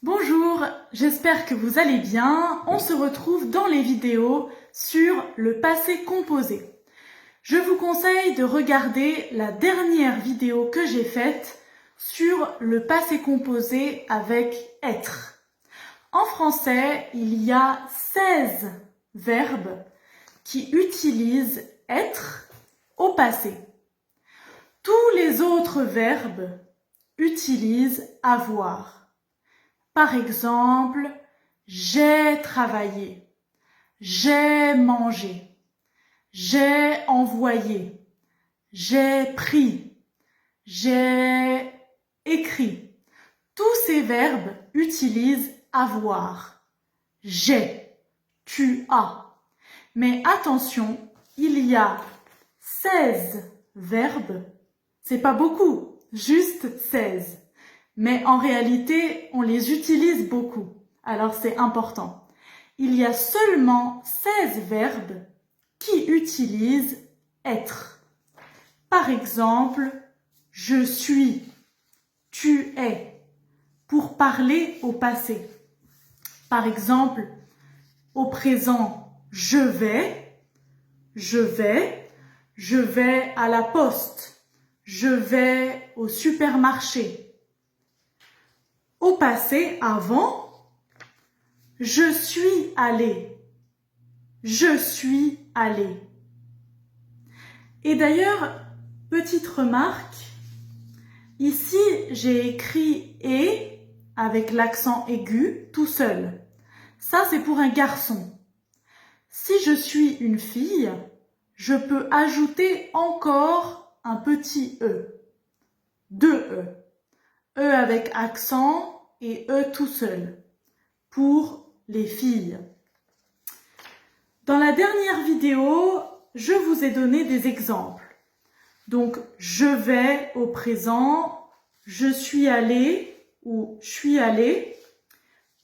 Bonjour, j'espère que vous allez bien. On se retrouve dans les vidéos sur le passé composé. Je vous conseille de regarder la dernière vidéo que j'ai faite sur le passé composé avec être. En français, il y a 16 verbes qui utilisent être au passé. Tous les autres verbes utilisent avoir. Par exemple, j'ai travaillé, j'ai mangé, j'ai envoyé, j'ai pris, j'ai écrit. Tous ces verbes utilisent avoir. J'ai, tu as. Mais attention, il y a 16 verbes. C'est pas beaucoup, juste 16. Mais en réalité, on les utilise beaucoup. Alors c'est important. Il y a seulement 16 verbes qui utilisent être. Par exemple, je suis, tu es, pour parler au passé. Par exemple, au présent, je vais à la poste, je vais au supermarché. Au passé, avant, je suis allé. Je suis allé. Et d'ailleurs, petite remarque, ici j'ai écrit « et » avec l'accent aigu tout seul. Ça, c'est pour un garçon. Si je suis une fille, je peux ajouter encore un petit « e », deux « e ». E avec accent et E tout seul, pour les filles. Dans la dernière vidéo, je vous ai donné des exemples. Donc, je vais au présent, je suis allé ou je suis allé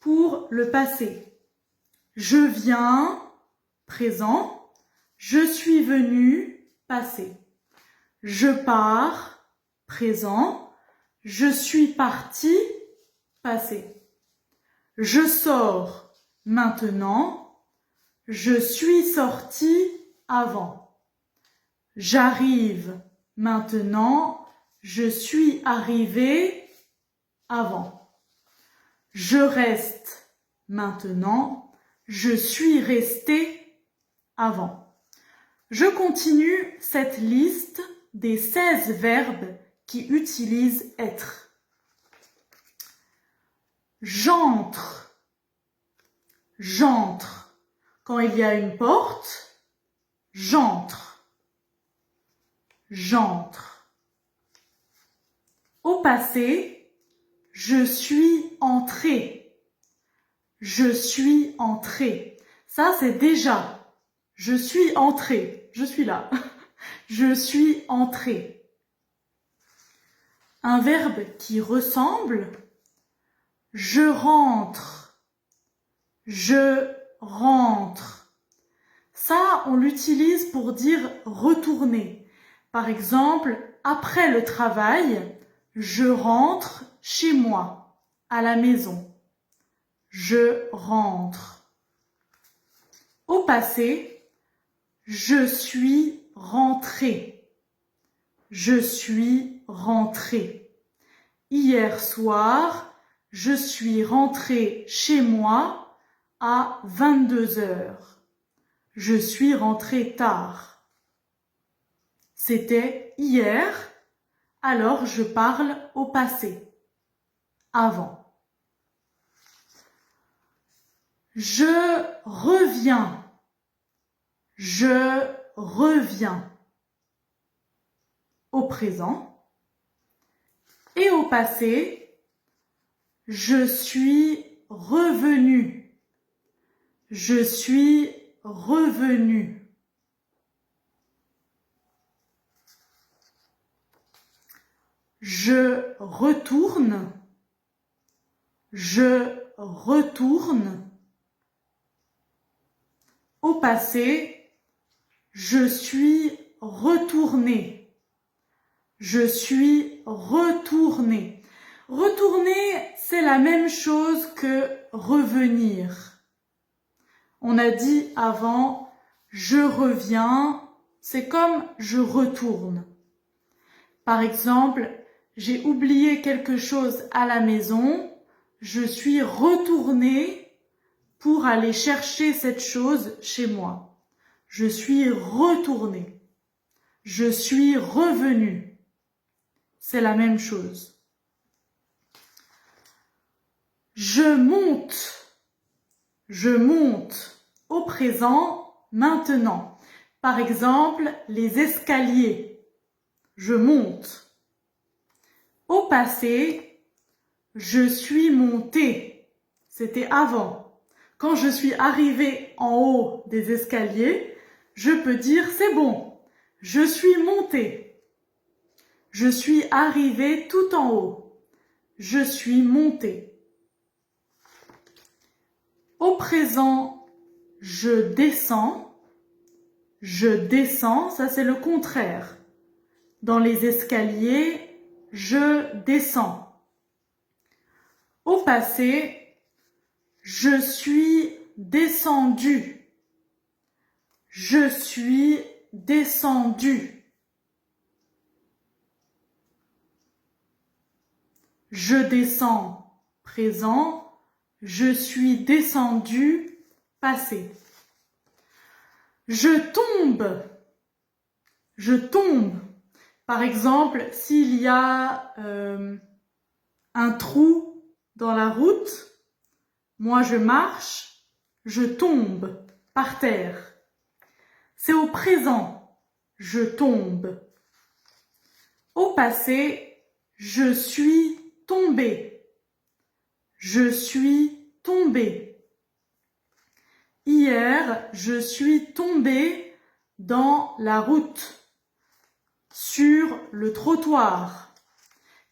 pour le passé. Je viens, présent, je suis venu, passé. Je pars, présent. Je suis parti, passé. Je sors, maintenant. Je suis sorti, avant. J'arrive, maintenant. Je suis arrivé, avant. Je reste, maintenant. Je suis resté, avant. Je continue cette liste des 16 verbes qui utilisent être. J'entre, j'entre. Quand il y a une porte, j'entre, j'entre. Au passé, je suis entré, je suis entré. Ça, c'est déjà. Je suis entré, je suis là. Je suis entré. Un verbe qui ressemble, je rentre, je rentre. Ça, on l'utilise pour dire retourner. Par exemple, après le travail, je rentre chez moi, à la maison. Je rentre. Au passé, je suis rentré. Je suis rentré. Hier soir, je suis rentré chez moi à 22 heures. Je suis rentré tard. C'était hier, alors je parle au passé, avant. Je reviens. Je reviens. Au présent. Et au passé, je suis revenu. Je suis revenu. Je retourne. Je retourne. Au passé, je suis retourné. Je suis retourné. Retourner, c'est la même chose que revenir. On a dit avant, je reviens, c'est comme je retourne. Par exemple, j'ai oublié quelque chose à la maison, je suis retournée pour aller chercher cette chose chez moi. Je suis retournée. Je suis revenue. C'est la même chose. Je monte. Je monte au présent, maintenant. Par exemple, les escaliers. Je monte. Au passé, je suis montée. C'était avant. Quand je suis arrivée en haut des escaliers, je peux dire c'est bon. Je suis montée. Je suis arrivée tout en haut. Je suis montée. Au présent, je descends. Je descends, ça c'est le contraire. Dans les escaliers, je descends. Au passé, je suis descendue. Je suis descendue. Je descends, présent. Je suis descendu, passé. Je tombe. Je tombe. Par exemple, s'il y a un trou dans la route, moi je marche, je tombe par terre. C'est au présent, je tombe. Au passé, je suis tombé. Je suis tombé. Hier, je suis tombé dans la route, sur le trottoir.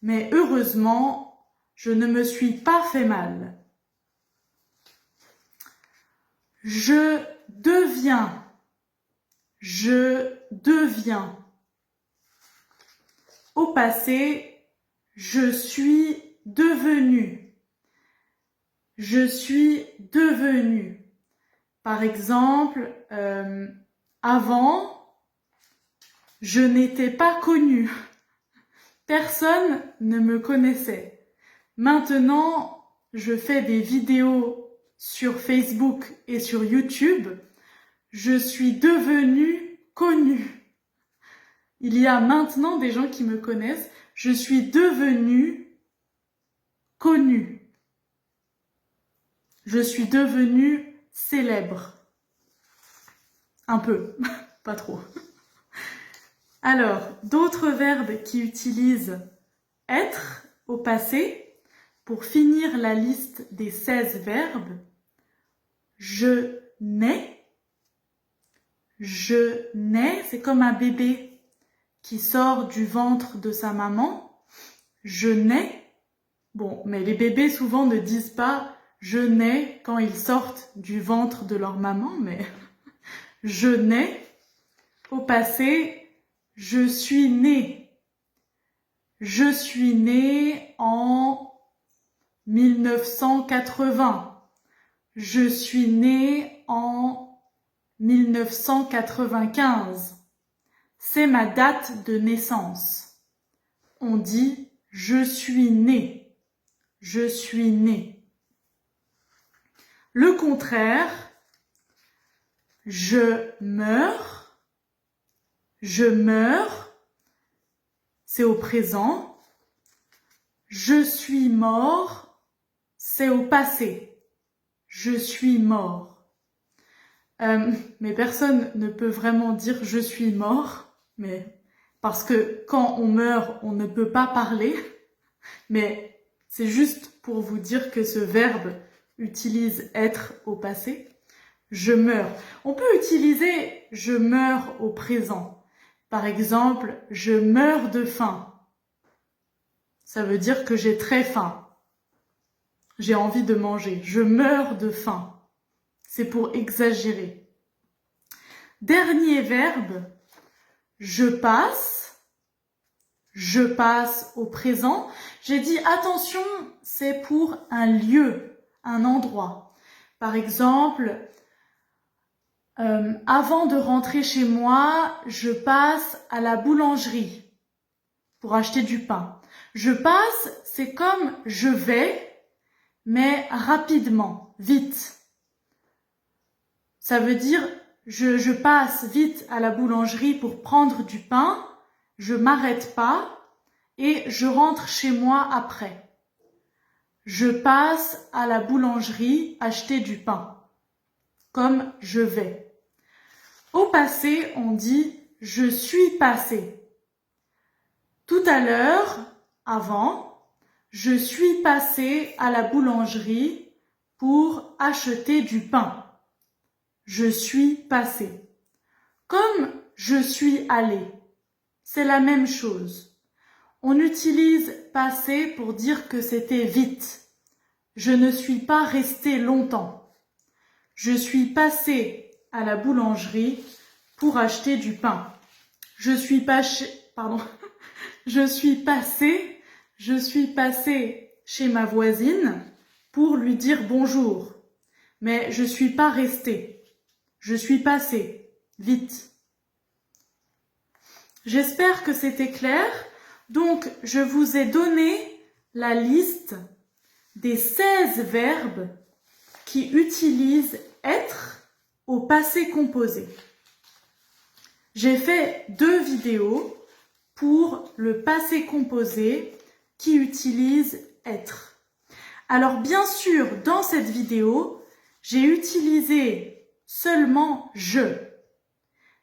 Mais heureusement, je ne me suis pas fait mal. Je deviens. Je deviens. Au passé, je suis devenu. Je suis devenu. Par exemple, avant, je n'étais pas connue. Personne ne me connaissait. Maintenant, je fais des vidéos sur Facebook et sur YouTube. Je suis devenue connue. Il y a maintenant des gens qui me connaissent. Je suis devenue connue. Je suis devenue célèbre. Un peu, pas trop. Alors, d'autres verbes qui utilisent être au passé. Pour finir la liste des 16 verbes, je nais. Je nais, c'est comme un bébé qui sort du ventre de sa maman. Je nais. Bon, mais les bébés souvent ne disent pas je nais quand ils sortent du ventre de leur maman, mais je nais. Au passé, je suis née. Je suis née en 1980. Je suis née en 1995. C'est ma date de naissance. On dit je suis née. Je suis née. Le contraire, je meurs. Je meurs. C'est au présent. Je suis mort. C'est au passé. Je suis mort. Mais personne ne peut vraiment dire je suis mort, mais parce que quand on meurt, on ne peut pas parler. Mais c'est juste pour vous dire que ce verbe utilise être au passé. Je meurs. On peut utiliser je meurs au présent. Par exemple, je meurs de faim. Ça veut dire que j'ai très faim. J'ai envie de manger. Je meurs de faim. C'est pour exagérer. Dernier verbe, je passe. je passe au présent. J'ai dit attention, c'est pour un lieu, un endroit. Par exemple, avant de rentrer chez moi, je passe à la boulangerie pour acheter du pain. Je passe, c'est comme je vais, mais rapidement, vite. Ça veut dire je passe vite à la boulangerie pour prendre du pain, je m'arrête pas et je rentre chez moi après. Je passe à la boulangerie acheter du pain, comme je vais. Au passé, on dit je suis passé. Tout à l'heure, avant, je suis passé à la boulangerie pour acheter du pain. Je suis passé. Comme je suis allé, c'est la même chose. On utilise passé pour dire que c'était vite. Je ne suis pas resté longtemps. Je suis passé à la boulangerie pour acheter du pain. Je suis passé chez ma voisine pour lui dire bonjour. Mais je suis pas resté. Je suis passé, vite. J'espère que c'était clair. Donc, je vous ai donné la liste des 16 verbes qui utilisent être au passé composé. J'ai fait 2 vidéos pour le passé composé qui utilise être. Alors, bien sûr, dans cette vidéo, j'ai utilisé seulement je.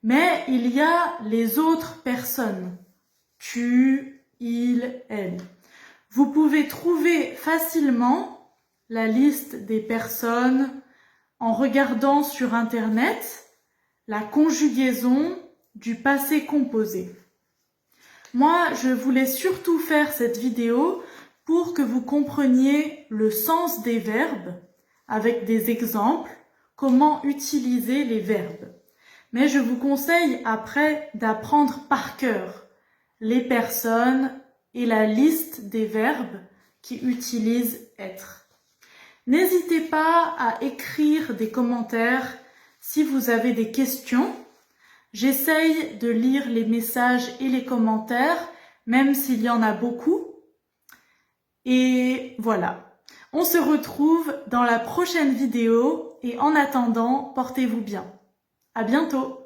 Mais il y a les autres personnes. Tu, il, elle. Vous pouvez trouver facilement la liste des personnes en regardant sur Internet la conjugaison du passé composé. Moi, je voulais surtout faire cette vidéo pour que vous compreniez le sens des verbes avec des exemples, comment utiliser les verbes. Mais je vous conseille après d'apprendre par cœur les personnes et la liste des verbes qui utilisent être. N'hésitez pas à écrire des commentaires si vous avez des questions. J'essaye de lire les messages et les commentaires, même s'il y en a beaucoup. Et voilà. On se retrouve dans la prochaine vidéo et en attendant, portez-vous bien. À bientôt!